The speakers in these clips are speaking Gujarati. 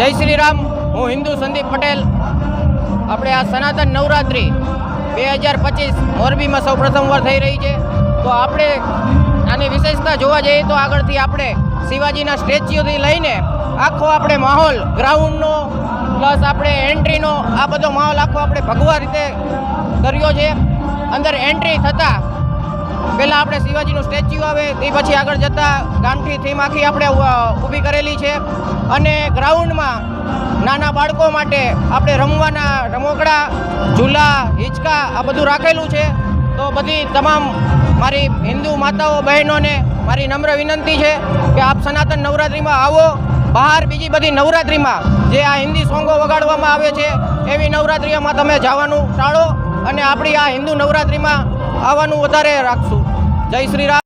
જય શ્રી રામ. હું હિન્દુ સંદીપ પટેલ. આપણે આ સનાતન નવરાત્રિ 2025 મોરબીમાં સૌ પ્રથમવાર થઈ રહી છે. તો આપણે આની વિશેષતા જોવા જઈએ તો આગળથી આપણે શિવાજીના સ્ટેચ્યુથી લઈને આખો આપણે માહોલ ગ્રાઉન્ડનો પ્લસ આપણે એન્ટ્રીનો આ બધો માહોલ આખો આપણે ભગવા રીતે કર્યો છે. અંદર એન્ટ્રી થતાં પહેલાં આપણે શિવાજીનું સ્ટેચ્યુ આવે તે પછી આગળ જતાં ગામઠી થીમ આખી આપણે ઊભી કરેલી છે. અને ગ્રાઉન્ડમાં નાના બાળકો માટે આપણે રમવાના રમકડા, ઝૂલા, હિંચકા આ બધું રાખેલું છે. તો બધી તમામ મારી હિન્દુ માતાઓ બહેનોને મારી નમ્ર વિનંતી છે કે આપ સનાતન નવરાત્રિમાં આવો. બહાર બીજી બધી નવરાત્રિમાં જે આ હિન્દી સોંગો વગાડવામાં આવે છે એવી નવરાત્રિઓમાં તમે જવાનું ટાળો અને આપણી આ હિન્દુ નવરાત્રિમાં આવવાનું વધારે રાખશું. જય શ્રી રામ.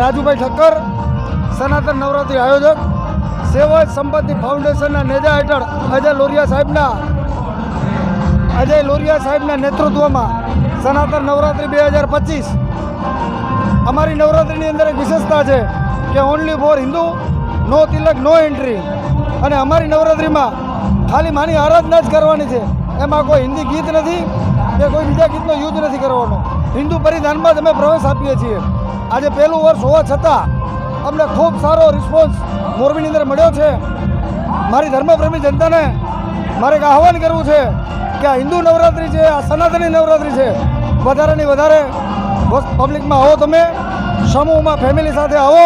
રાજુભાઈ ઠક્કર, સનાતન નવરાત્રિ આયોજક, સેવા સંપત્તિ ફાઉન્ડેશનના નેજા હેઠળ અજય લોરિયા સાહેબના નેતૃત્વમાં સનાતન નવરાત્રિ 2025 અમારી નવરાત્રિની અંદર એક વિશેષતા છે કે only for Hindu, no Tilak, no entry. અને અમારી નવરાત્રિમાં ખાલી માની આરાધના જ કરવાની છે. એમાં કોઈ હિન્દી ગીત નથી કે કોઈ બીજા ગીતનો યુઝ નથી કરવાનો. હિન્દુ પરિધાનમાં જ અમે પ્રવેશ આપીએ છીએ. આજે પહેલું વર્ષ હોવા છતાં અમને ખૂબ સારો રિસ્પોન્સ મોરબીની અંદર મળ્યો છે. મારી ધર્મપ્રેમી જનતાને મારે એક આહ્વાન કરવું છે કે આ હિન્દુ નવરાત્રિ છે, આ સનાતની નવરાત્રિ છે, વધારેની વધારે પબ્લિકમાં આવો. તમે સમૂહમાં ફેમિલી સાથે આવો.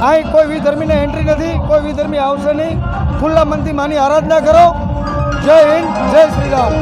અહીં કોઈ વિધર્મીને એન્ટ્રી નથી, કોઈ વિધર્મી આવશે નહીં. ખુલ્લા મનથી માની આરાધના કરો. જય હિન્દ, જય શ્રી રામ.